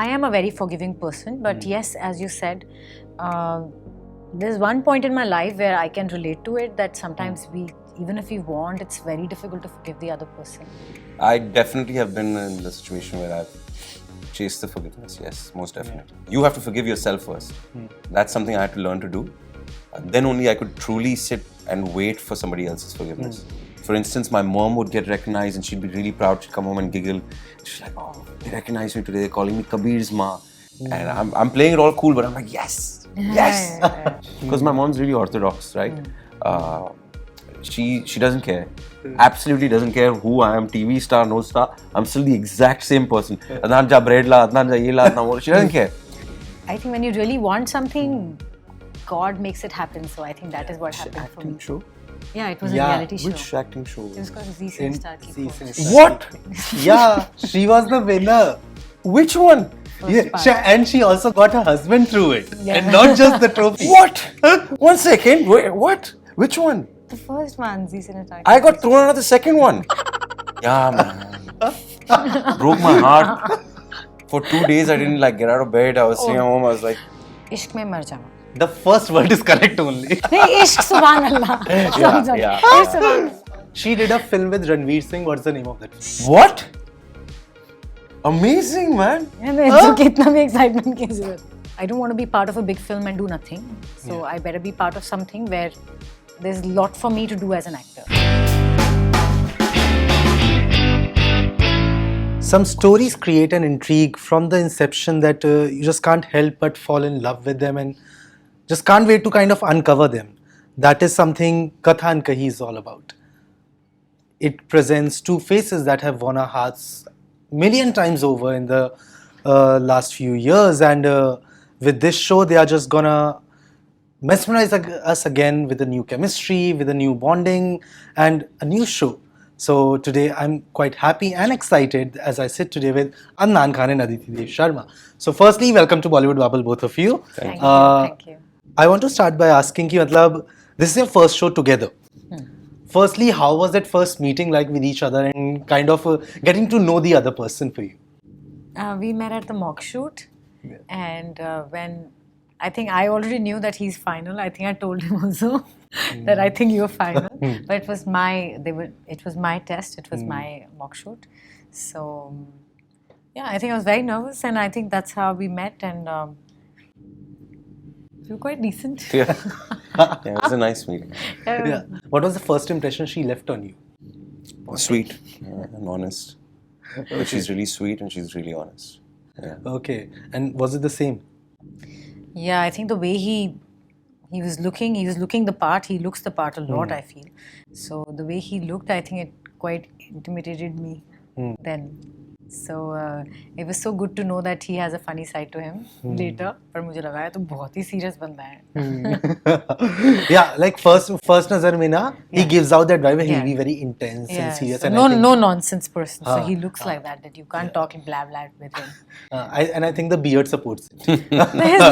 I am a very forgiving person, but yes, as you said, there's one point in my life where I can relate to it, that sometimes even if we want, it's very difficult to forgive the other person. I definitely have been in the situation where I've chased the forgiveness, yes, most definitely. You have to forgive yourself first. That's something I had to learn to do. Then only I could truly sit and wait for somebody else's forgiveness. For instance, my mom would get recognized and she'd be really proud. She'd come home and giggle. She's like, oh, they recognized me today. They're calling me Kabir's ma. And I'm playing it all cool, but I'm like, yes, yes. Because my mom's really orthodox, right? She doesn't care. Absolutely doesn't care who I am, TV star, no star. I'm still the exact same person. Adnan ja bread la, Adnan ja ye la, Adnan wo. She doesn't care. I think when you really want something, God makes it happen. So I think that is what happened for me. Show? Yeah, it was a reality show. Which acting show? It was called Z Star Keep. What? Yeah, she was the winner. Which one? Yeah, and she also got her husband through it. And not just the trophy. What? 1 second. Wait, what? Which one? The first one, Z Star Keep. I got thrown out of the second one. Yeah, man. Broke my heart. For 2 days, I didn't get out of bed. I was sitting at home. I was like, Ishq mein mar jawa. The first word is correct only. Nahi, Ishq Subhan Allah. yeah. She did a film with Ranveer Singh. What's the name of that film? What? Amazing, man. I don't want to be part of a big film and do nothing. So I better be part of something where there's a lot for me to do as an actor. Some stories create an intrigue from the inception that you just can't help but fall in love with them and just can't wait to kind of uncover them. That is something Katha Ankahee is all about. It presents two faces that have won our hearts million times over in the last few years, and with this show they are just gonna mesmerize us again with a new chemistry, with a new bonding and a new show. So today I'm quite happy and excited as I sit today with Adnan Khan and Aditi Sharma. So firstly, welcome to Bollywood Bubble, both of you. Thank you. Thank you. I want to start by asking you, this is your first show together. Firstly, how was that first meeting like with each other and kind of getting to know the other person for you? We met at the mock shoot, and when I think I already knew that he's final. I think I told him also that I think you're final. But it was my test. It was my mock shoot. So yeah, I think I was very nervous, and I think that's how we met, and you were quite decent. Yeah, it was a nice meeting. Yeah. What was the first impression she left on you? Sweet and honest. But she's really sweet and she's really honest. Yeah. Okay. And was it the same? Yeah, I think the way he was looking the part. He looks the part a lot, I feel. So the way he looked, I think it quite intimidated me then. So it was so good to know that he has a funny side to him later. पर मुझे लगा है तो बहुत ही serious बंदा है. Yeah, like first nazar mein na, he gives out that vibe. He'll be very intense and serious. So and no nonsense person. So he looks like that you can't talk in blah blah with him. I think the beard supports it. His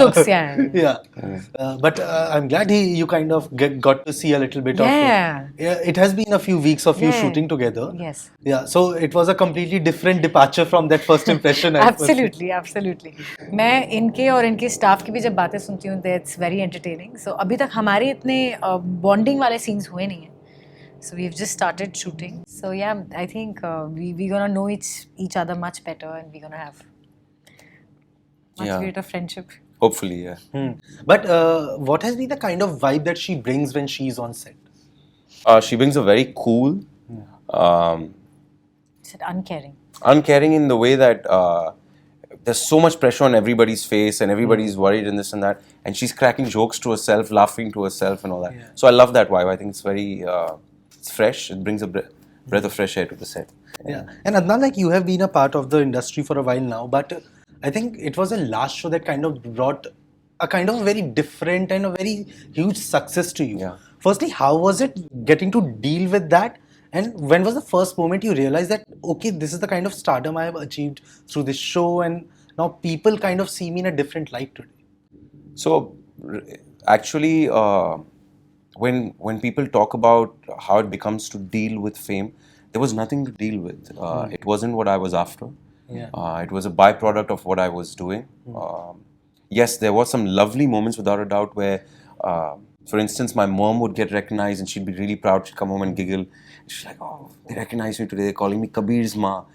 looks, yeah. But I'm glad you kind of got to see a little bit of. Yeah. It has been a few weeks of you shooting together. Yes. Yeah. So it was a completely different departure from that first impression. Absolutely. मैं इनके और इनके staff की भी जब बातें सुनती हूँ, it's very entertaining. So अभी तक हमारे इतने bonding वाले scenes हुए नहीं हैं. So we've just started shooting. So yeah, I think we're gonna know each other much better, and we're gonna have much greater friendship. Hopefully, yeah. But what has been the kind of vibe that she brings when she's on set? She brings a very cool, Uncaring in the way that there's so much pressure on everybody's face and everybody's worried and this and that, and she's cracking jokes to herself, laughing to herself and all that. Yeah. So I love that vibe. I think it's very it's fresh. It brings a breath of fresh air to the set. Yeah. And Adnan, like you have been a part of the industry for a while now, but I think it was the last show that kind of brought a kind of very different and a very huge success to you. Yeah. Firstly, how was it getting to deal with that? And when was the first moment you realized that, okay, this is the kind of stardom I have achieved through this show, and now people kind of see me in a different light today? So, actually, when people talk about how it becomes to deal with fame, there was nothing to deal with. It wasn't what I was after. Yeah. It was a byproduct of what I was doing. Yes, there was some lovely moments without a doubt where, for instance, my mom would get recognized and she'd be really proud. She'd come home and giggle. She's like, "Oh, they recognized me today. They're calling me Kabir's ma,"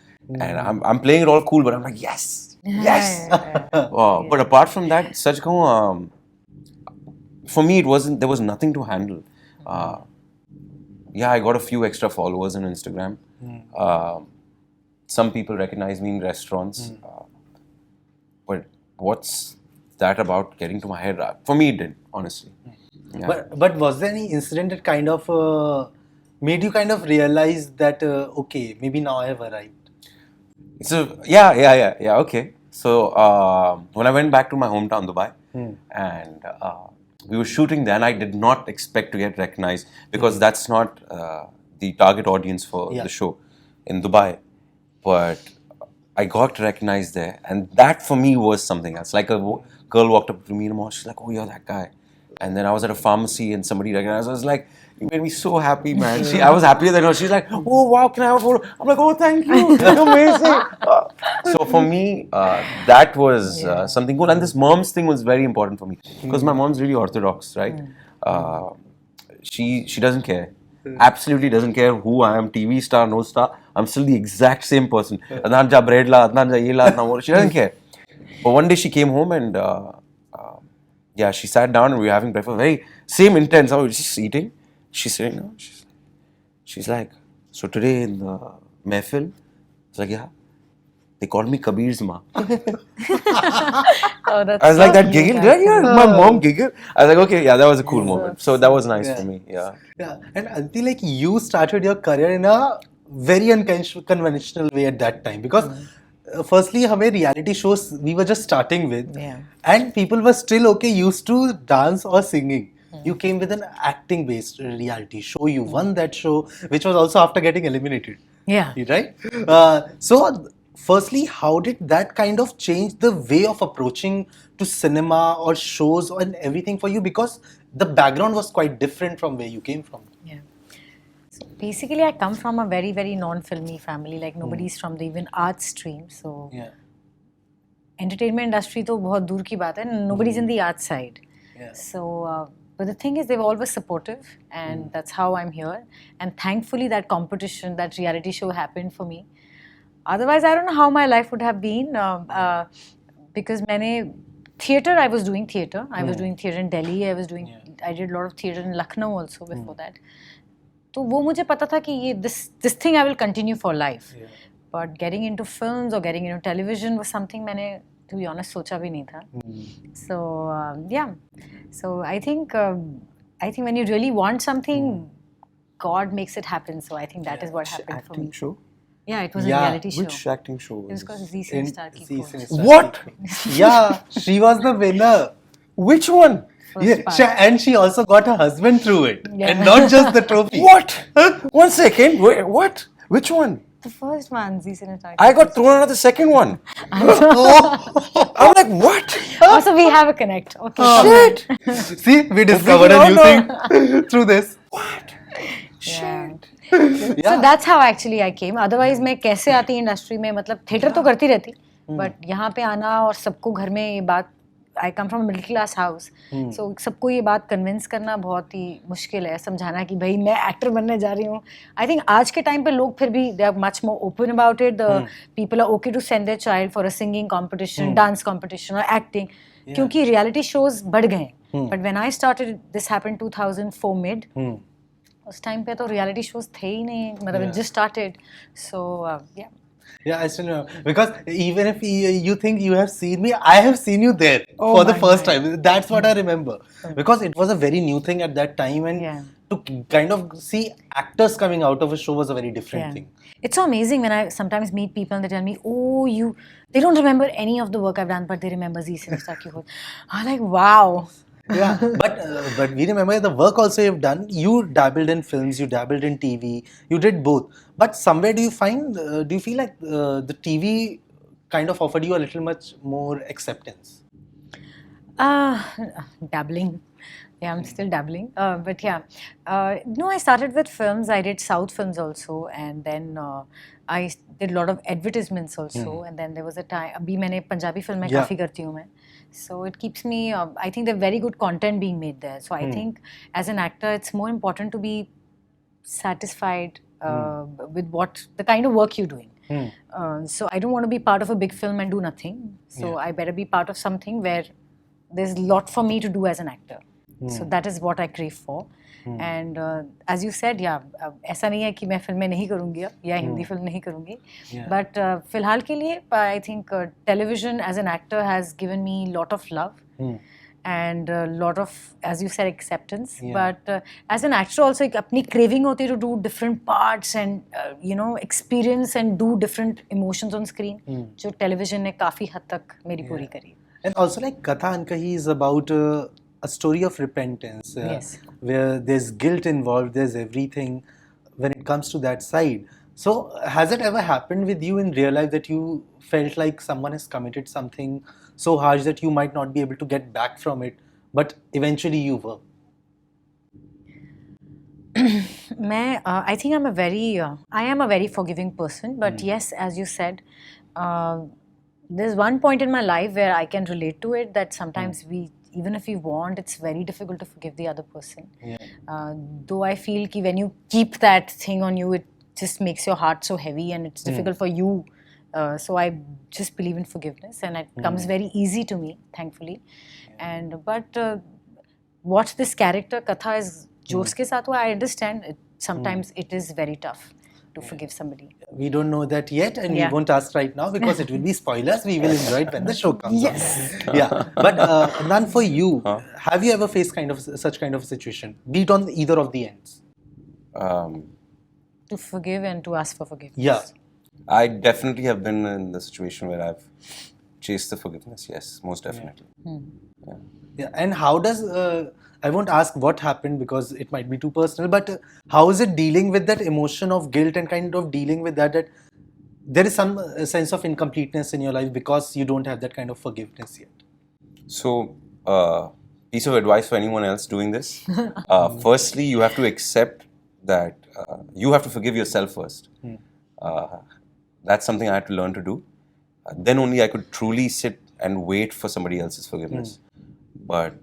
and I'm playing it all cool, but I'm like, "Yes, yes." But apart from that, such for me, there was nothing to handle. I got a few extra followers on Instagram. Some people recognize me in restaurants. But what's that about getting to my head? For me, it did, honestly. Yeah. But was there any incident that kind of made you kind of realize that okay, maybe now I have arrived? So yeah. Okay. So when I went back to my hometown, Dubai, and we were shooting there, and I did not expect to get recognized because that's not the target audience for the show in Dubai. But I got recognized there, and that for me was something else. Like a girl walked up to me in the mall, she's like, "Oh, you're that guy." And then I was at a pharmacy and somebody recognized. I was like, "You made me so happy, man." I was happier than her. She's like, "Oh, wow, can I have a photo?" I'm like, "Oh, thank you. Amazing." So for me, that was something cool. And this mom's thing was very important for me because my mom's really orthodox, right? She doesn't care. Absolutely doesn't care who I am, TV star, no star. I'm still the exact same person. Adnan ja bread la, Adnan ja ye la, Adnan wo. She doesn't care. But one day she came home and she sat down and we were having breakfast. Very same intense. I was just eating. She's sitting down. She's like, "So today in the mehfil," I was like, "Yeah." They called me Kabir's ma. Oh, that's I was like, so that cute, giggle? actually. Yeah, my mom giggled. I was like, okay, yeah, that was a cool moment. So that was nice for me, yeah. Yeah, and Aditi, like you started your career in a very unconventional way at that time because firstly, hame reality shows we were just starting with, and people were still used to dance or singing. You came with an acting-based reality show. You won that show, which was also after getting eliminated. Yeah. Right? So, firstly, how did that kind of change the way of approaching to cinema or shows and everything for you? Because the background was quite different from where you came from. Yeah. So basically, I come from a very, very non-filmy family. Like nobody's from the even art stream. So entertainment industry to bahut dur ki baat hai. Nobody's in the art side. Yeah. So, but the thing is, they were always supportive, and that's how I'm here. And thankfully, that competition, that reality show happened for me. Otherwise, I don't know how my life would have been because theatre, I was doing theatre. I was doing theatre in Delhi. I did a lot of theatre in Lucknow also before that. So, वो मुझे पता था कि this thing I will continue for life. Yeah. But getting into films or getting into television was something मैंने, to be honest, सोचा भी नहीं था. So So I think when you really want something, God makes it happen. So I think that is what happened for me. Show? Yeah, it was a reality show. Which acting show was it? Was called Z Star Ki Khoj. What? Yeah, she was the winner. Which one? And she also got her husband through it. Yeah. And not just the trophy. What? 1 second. Wait, what? Which one? The first one, Z Star Ki Khoj. I got thrown out of the second one. I'm like, what? Also, we have a connect. Okay. Shit. See, we discovered a new thing through this. What? Shit. So that's how actually I came. Otherwise, मैं कैसे आती industry में, मतलब theatre तो करती रहती, but यहाँ पे आना और सबको घर में ये बात, I come from a middle class house, so सबको ये बात कन्विंस करना बहुत ही मुश्किल है, समझाना कि भाई मैं एक्टर बनने जा रही हूँ. I think आज के टाइम पे लोग फिर भी they are much more open about it. The people are okay to send their child for a singing competition, dance competition or acting, क्योंकि reality shows बढ़ गए. But when I started, this happened 2004 mid. उस time पे तो reality shows थे ही नहीं, मतलब it just started. So yeah, I still know, because even if you think you have seen me, I have seen you there for the first time. That's what I remember, because it was a very new thing at that time, and to kind of see actors coming out of a show was a very different thing. It's so amazing when I sometimes meet people and they tell me, "Oh, they don't remember any of the work I've done, but they remember Z Star Ki Khoj." I'm like, wow. Yeah, but we remember the work also you've done. You dabbled in films, you dabbled in TV, you did both. But somewhere do you feel like the TV kind of offered you a little much more acceptance? Dabbling. Yeah, I'm still dabbling. But yeah, no, I started with films. I did South films also, and then I did a lot of advertisements also. And then there was a time. अभी मैंने पंजाबी फिल्में Yeah. काफी करती हूँ मैं. So it keeps me. I think there's very good content being made there. So I think as an actor, it's more important to be satisfied with the kind of work you're doing. So I don't want to be part of a big film and do nothing. So I better be part of something where there's a lot for me to do as an actor. So that is what I crave for. And as you said, ऐसा नहीं है कि मैं फिल्में नहीं करूँगी अब या हिंदी फिल्म नहीं करूँगी. But फिलहाल के लिए, I think television as an actor has given me a lot of love. And a lot of, as you said, acceptance. But as an actor also, एक अपनी craving होती है to do different parts and experience and do different emotions on screen. जो television ने काफी हद तक मेरी पूरी करी. And also, like Katha Ankahee is about a story of repentance, Yes. where there's guilt involved, there's everything when it comes to that side. So, has it ever happened with you in real life that you felt like someone has committed something so harsh that you might not be able to get back from it, but eventually you were? I think I am a very forgiving person. But yes, as you said, there's one point in my life where I can relate to it, that sometimes even if we want, it's very difficult to forgive the other person. Though I feel that when you keep that thing on you, it just makes your heart so heavy and it's difficult for you. So I just believe in forgiveness, and it comes very easy to me, thankfully. But what this character Katha is Josh ke saath hua, I understand. Sometimes it is very tough to forgive somebody. We don't know that yet, and we won't ask right now because it will be spoilers. We will enjoy it when the show comes. Yes. Yeah. But Adnan, for you, have you ever faced such kind of a situation, be it on either of the ends? To forgive and to ask for forgiveness. Yeah. I definitely have been in the situation where I've chased the forgiveness. Yes, most definitely. Yeah. And how does I won't ask what happened because it might be too personal, but how is it dealing with that emotion of guilt and kind of dealing with that there is some sense of incompleteness in your life because you don't have that kind of forgiveness yet? So, piece of advice for anyone else doing this. Firstly, you have to accept that you have to forgive yourself first. That's something I had to learn to do. Then only I could truly sit and wait for somebody else's forgiveness. But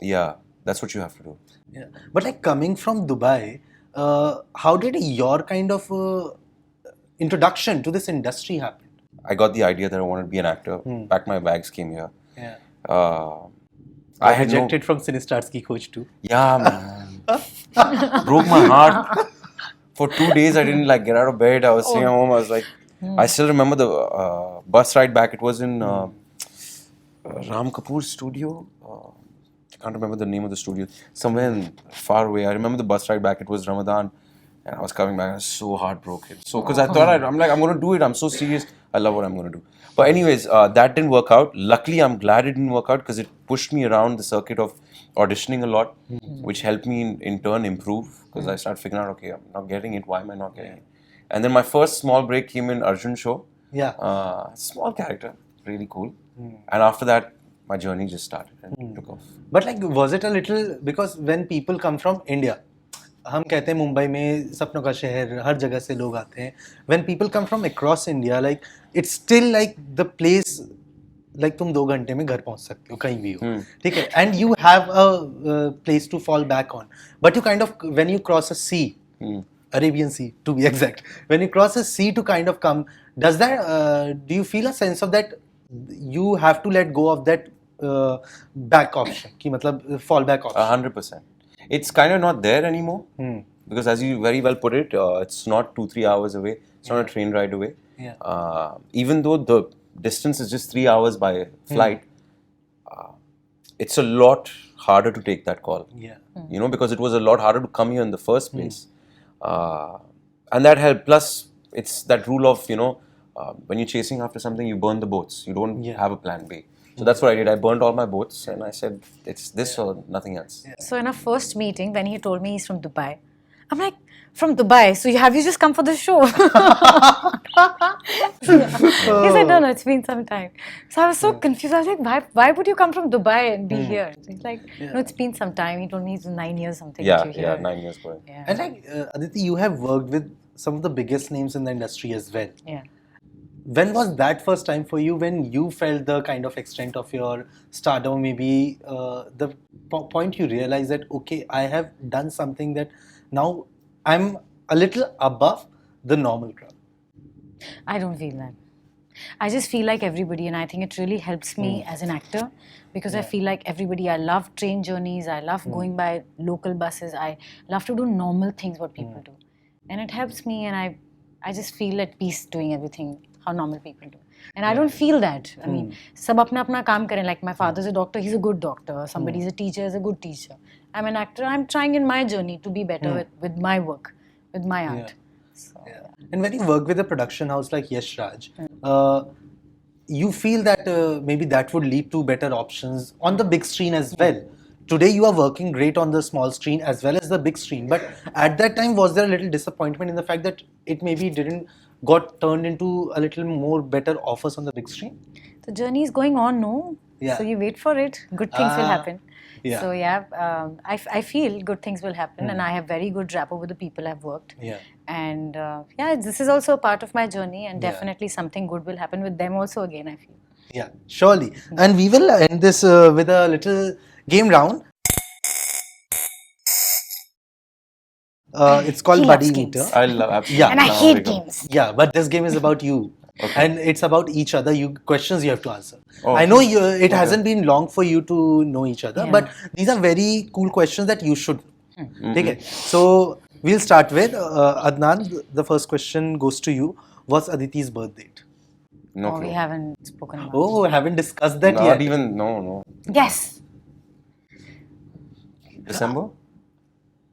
yeah, that's what you have to do. Yeah. But like coming from Dubai, how did your kind of introduction to this industry happen? I got the idea that I wanted to be an actor. Packed my bags, came here. Yeah. I had rejected from Cinestarsky coach too. Yeah, man. Broke my heart. For 2 days, I didn't get out of bed. I was sitting at home. I was like, I still remember the bus ride back. It was in Ram Kapoor's studio. I can't remember the name of the studio. Somewhere far away. I remember the bus ride back. It was Ramadan. And I was coming back. I was so heartbroken. So, because I thought, I'm going to do it. I'm so serious. I love what I'm going to do. But anyways, that didn't work out. Luckily, I'm glad it didn't work out because it pushed me around the circuit of auditioning a lot, which helped me in turn improve because I started figuring out, okay, I'm not getting it. Why am I not getting it? And then my first small break came in Arjun show. Yeah. Small character. Really cool. And after that, my journey just started and took off. But like, was it a little, because when people come from India, हम कहते हैं मुंबई में सपनों का शहर, हर जगह से लोग आते हैं. When people come from across India, like it's still like the place, like तुम 2 घंटे में घर पहुंच सकते हो कहीं भी हो, ठीक है? And you have a place to fall back on. But you kind of, when you cross a sea, Arabian Sea to be exact, when you cross a sea to kind of come, does that, do you feel a sense of that you have to let go of that back option, कि मतलब fall back option? 100%. It's kind of not there anymore because, as you very well put it, it's not 2-3 hours away. It's not a train ride away. Even though the distance is just 3 hours by flight, it's a lot harder to take that call. You know, because it was a lot harder to come here in the first place. And that helped. Plus, it's that rule of, when you're chasing after something, you burn the boats. You don't have a plan B. So that's what I did. I burnt all my boats and I said, it's this or nothing else. So in our first meeting, when he told me he's from Dubai, I'm like, from Dubai. So have you just come for the show? He said, no, it's been some time. So I was so confused. I was like, why would you come from Dubai and be here? He's like, no, it's been some time. He told me it's 9 years something. Yeah, that you're here. 9 years going. Yeah. And like, Aditi, you have worked with some of the biggest names in the industry as well. Yeah. When was that first time for you when you felt the kind of extent of your stardom, maybe the point you realized that, okay, I have done something that now I'm a little above the normal crowd? I don't feel that. I just feel like everybody, and I think it really helps me as an actor because I feel like everybody. I love train journeys. I love going by local buses. I love to do normal things what people do, and it helps me. And I just feel at peace doing everything how normal people do. And I don't feel that. I mean, sab apna apna kaam karen. Like my father's a doctor. He's a good doctor. Somebody's a teacher. Is a good teacher. I'm an actor. I'm trying in my journey to be better with my work, with my art. So, And when you work with a production house like Yash Raj, you feel that maybe that would lead to better options on the big screen as well. Today you are working great on the small screen as well as the big screen. But at that time, was there a little disappointment in the fact that it maybe didn't got turned into a little more better offers on the big screen? the journey is going on, no? Yeah. So you wait for it. Good things will happen. Yeah. So I feel good things will happen, and I have very good rapport with the people I've worked. Yeah. And this is also a part of my journey, and definitely something good will happen with them also again, I feel. Yeah, surely. And we will end this with a little game round. It's called He Buddy loves Meter. games. I love. Yeah. And I hate games. Yeah, but this game is about you. Okay. And it's about each other. Questions you have to answer. Oh, I know it hasn't been long for you to know each other, Yeah. but these are very cool questions that you should take it. So we'll start with Adnan. The first question goes to you. What's Aditi's birth date? No We clue. haven't spoken about Oh, haven't discussed that Not yet. even. No. it. Yes. December.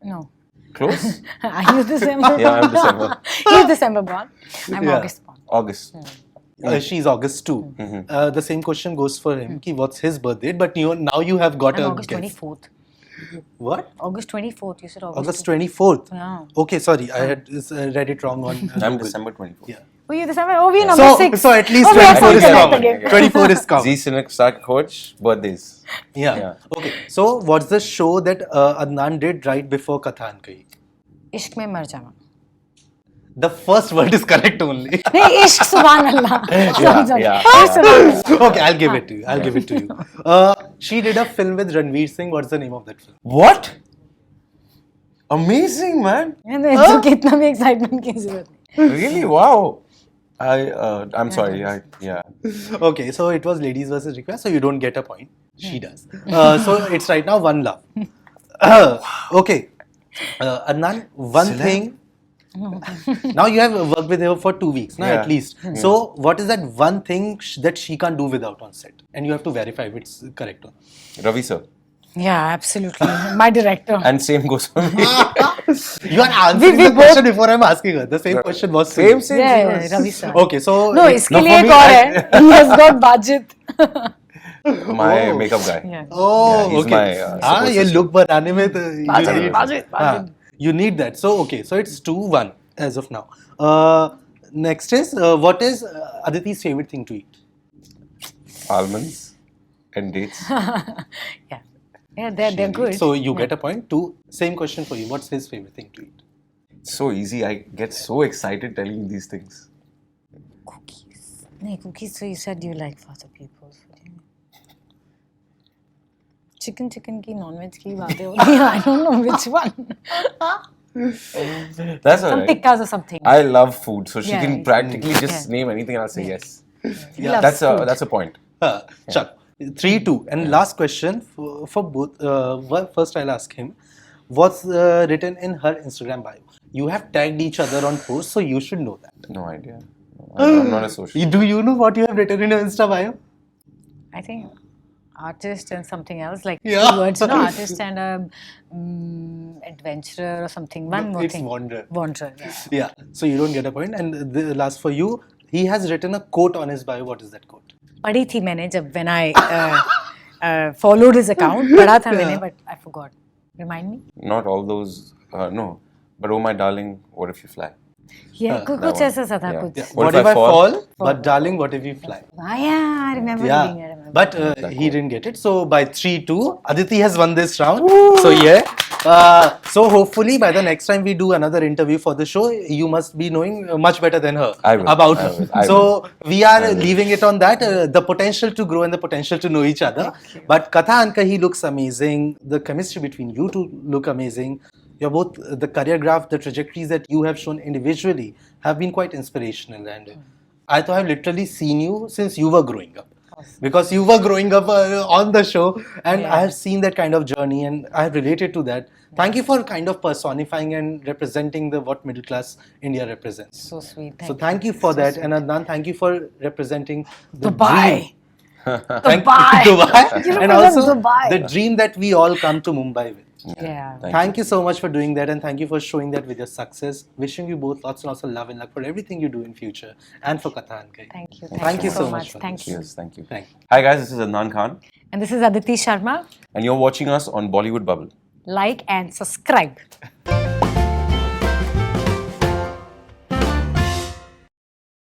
No. Close. Are you December? Yeah, I'm December. He's December born. I'm Yeah. August born. August. She's August 2. The same question goes for him. Ki what's his birth date? But now you have got I'm a August guess. 24th. What? August 24th. You said August 24th. Yeah. Okay, sorry. I had read it wrong on I'm Google. December 24th. Yeah. Oh, you December? Oh, we're number 6. So at least Oh, we are 24 is correct common. again. 24 is common. Z Cynic Stark Coach birthdays. Yeah. Okay. So what's the show that Adnan did right before Katha Ankahee? Ishq mein mar jana. The first word is correct only. Nahi, Ishq Subhan Allah. Sorry. yeah. Ishq Subhan Allah. Okay, I'll give it to you. She did a film with Ranveer Singh. What's the name of that film? What? Amazing, man. तो कितना भी excitement की जरूरत नहीं. Really? Wow. I'm sorry. Yeah. Okay, so it was Ladies Vs Ricky Bahl, so you don't get a point. She does. So it's right now 1 love. Okay. Adnan, one thing. Now you have worked with her for 2 weeks, Yeah. at least. So what is that one thing that she can't do without on set? And you have to verify if it's correct or not. Ravi sir. Yeah, absolutely. My director. And same goes for me. You are answering the question before I'm asking her. The same question was Same. Yeah, Ravi sir. Okay, so No, it's इसके not लिए for एक me. और है. He has got budget. My makeup guy. Yeah. Oh, Yeah, he's okay. my, support ये system. look बनाने में तो you need- budget. You need that. So okay, so it's 2-1 as of now. Next is what is Aditi's favorite thing to eat? Almonds and dates. Yeah, they're good. So you get a point. 2. Same question for you. What's his favorite thing to eat? So easy. I get so excited telling you these things. Cookies. No, cookies. So you said you like for other people's. Chicken की non-veg की बातें होती हैं. I don't know which one. That's Some alright. tikkas or something. I love food, so she Yeah, can yeah. practically just Yeah. name anything and I'll say yes. He loves food. That's a point. Chuck. 3-2. And last question for both. First, I'll ask him. What's written in her Instagram bio? You have tagged each other on posts, so you should know that. No idea. I'm not a social. Do you know what you have written in your Insta bio? I think artist and something else, like Yeah. 2 words, no? Artist and adventurer or something. One more It's thing. Wanderer. Wanderer, yeah. Yeah. So you don't get a point. And the last for you, he has written a quote on his bio. What is that quote? पढ़ी थी मैंने जब when I followed his account. पढ़ा था मैंने, but I forgot. Remind me. Not all those. No. But oh my darling, what if you fly? Yeah, कुछ ऐसा सा था Yeah. कुछ. Yeah. What What if if I I fall? fall? But darling, what if you fly? Ah, yeah, I remember Yeah, reading it. but he didn't get it. So by 3-2, Aditi has won this round. So yeah. So hopefully by the next time we do another interview for the show, you must be knowing much better than her I will, about I her. will, I So will. we are leaving it on that. The potential to grow and the potential to know each other. But Katha Ankahee looks amazing. The chemistry between you two look amazing. You're both the career graph, the trajectories that you have shown individually have been quite inspirational, and I thought I've literally seen you since you were growing up. Because you were growing up on the show, and I have seen that kind of journey, and I have related to that. Thank you for kind of personifying and representing the what middle class India represents. So sweet. So thank you for that, and Adnan, thank you for representing the Dubai. dream. Dubai. Dubai. You And represent also Dubai. the dream that we all come to Mumbai with. Yeah. Thank you so much for doing that, and thank you for showing that with your success. Wishing you both lots and lots of love and luck for everything you do in future, and for Katha Ankahee. Thank you. Thank you so much for Thank you. Yes, thank you. Thank you. Hi guys, this is Adnan Khan, And this is Aditi Sharma. and you're watching us on Bollywood Bubble. Like and subscribe.